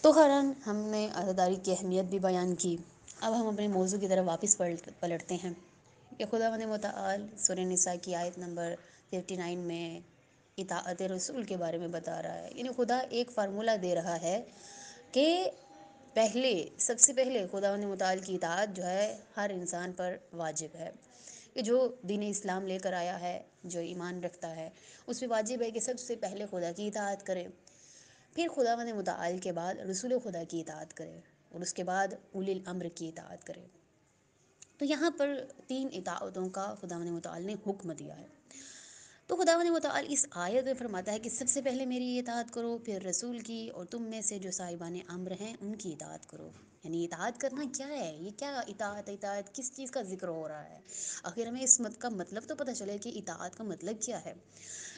تو خیراً ہم نے عزاداری کی اہمیت بھی بیان کی. اب ہم اپنے موضوع کی طرف واپس پلٹتے ہیں کہ خداوند متعال سورہ نساء کی آیت نمبر 59 میں اطاعت رسول کے بارے میں بتا رہا ہے. یعنی خدا ایک فارمولہ دے رہا ہے کہ سب سے پہلے خداوند متعال کی اطاعت جو ہے ہر انسان پر واجب ہے. کہ جو دین اسلام لے کر آیا ہے، جو ایمان رکھتا ہے، اس پہ واجب ہے کہ سب سے پہلے خدا کی اطاعت کرے، پھر خداوند متعال کے بعد رسول خدا کی اطاعت کرے، اور اس کے بعد اولی الامر کی اطاعت کرے. تو یہاں پر 3 اطاعتوں کا خداوند متعال نے حکم دیا ہے. تو خداوند متعال اس آیت میں فرماتا ہے کہ سب سے پہلے میری اطاعت کرو، پھر رسول کی، اور تم میں سے جو صاحبان امر ہیں ان کی اطاعت کرو. یعنی اطاعت کرنا کیا ہے؟ یہ کیا اطاعت کس چیز کا ذکر ہو رہا ہے؟ آخر ہمیں اس کا مطلب تو پتہ چلے کہ اطاعت کا مطلب کیا ہے.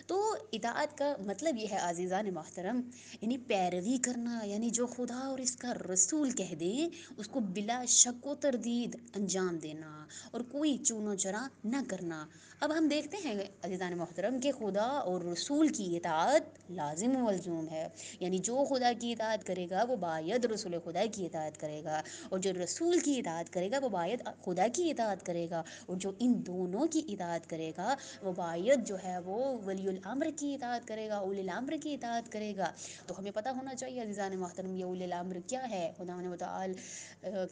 تو اطاعت کا مطلب یہ ہے عزیزان محترم، یعنی پیروی کرنا، یعنی جو خدا اور اس کا رسول کہہ دیں اس کو بلا شک و تردید انجام دینا، اور کوئی چون و چرا نہ کرنا. اب ہم دیکھتے ہیں عزیزان محترم کہ خدا اور رسول کی اطاعت لازم و ملزوم ہے. یعنی جو خدا کی اطاعت کرے گا وہ باید رسول خدا کی اطاعت کرے گا، اور جو رسول کی اطاعت کرے گا وہ باید خدا کی اطاعت کرے گا، اور جو ان دونوں کی اطاعت کرے گا وہ باید جو ہے وہ ولی الامر کی اطاعت کرے گا، اولی الامر کی اطاعت کرے گا. تو ہمیں پتہ ہونا چاہیے عزیزان محترم یہ اولی الامر کیا ہے، خداوند متعال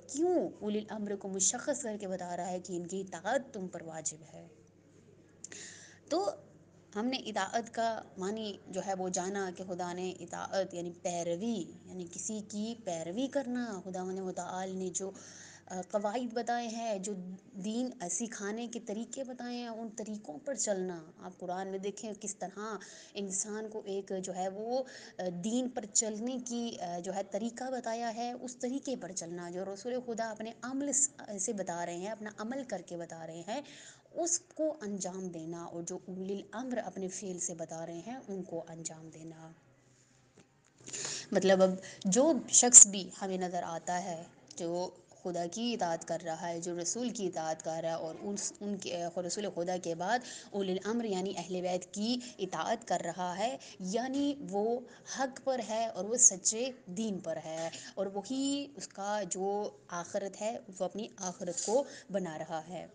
کیوں اولی الامر کو مشخص کر کے بتا رہا ہے کہ ان کی اطاعت تم پر واجب ہے. تو ہم نے اطاعت کا معنی جو ہے وہ جانا کہ خدا نے اطاعت یعنی پیروی، یعنی کسی کی پیروی کرنا. خداوند متعال نے جو قواعد بتائے ہیں، جو دین سکھانے کے طریقے بتائے ہیں، ان طریقوں پر چلنا. آپ قرآن میں دیکھیں کس طرح انسان کو ایک جو ہے وہ دین پر چلنے کی جو ہے طریقہ بتایا ہے، اس طریقے پر چلنا. جو رسول خدا اپنے عمل سے بتا رہے ہیں، اپنا عمل کر کے بتا رہے ہیں، اس کو انجام دینا، اور جو اولی الامر اپنے فعل سے بتا رہے ہیں ان کو انجام دینا. مطلب اب جو شخص بھی ہمیں نظر آتا ہے جو خدا کی اطاعت کر رہا ہے، جو رسول کی اطاعت کر رہا ہے، اور ان کے رسول خدا کے بعد اولی الامر یعنی اہل بیت کی اطاعت کر رہا ہے، یعنی وہ حق پر ہے اور وہ سچے دین پر ہے، اور وہی اس کا جو آخرت ہے وہ اپنی آخرت کو بنا رہا ہے.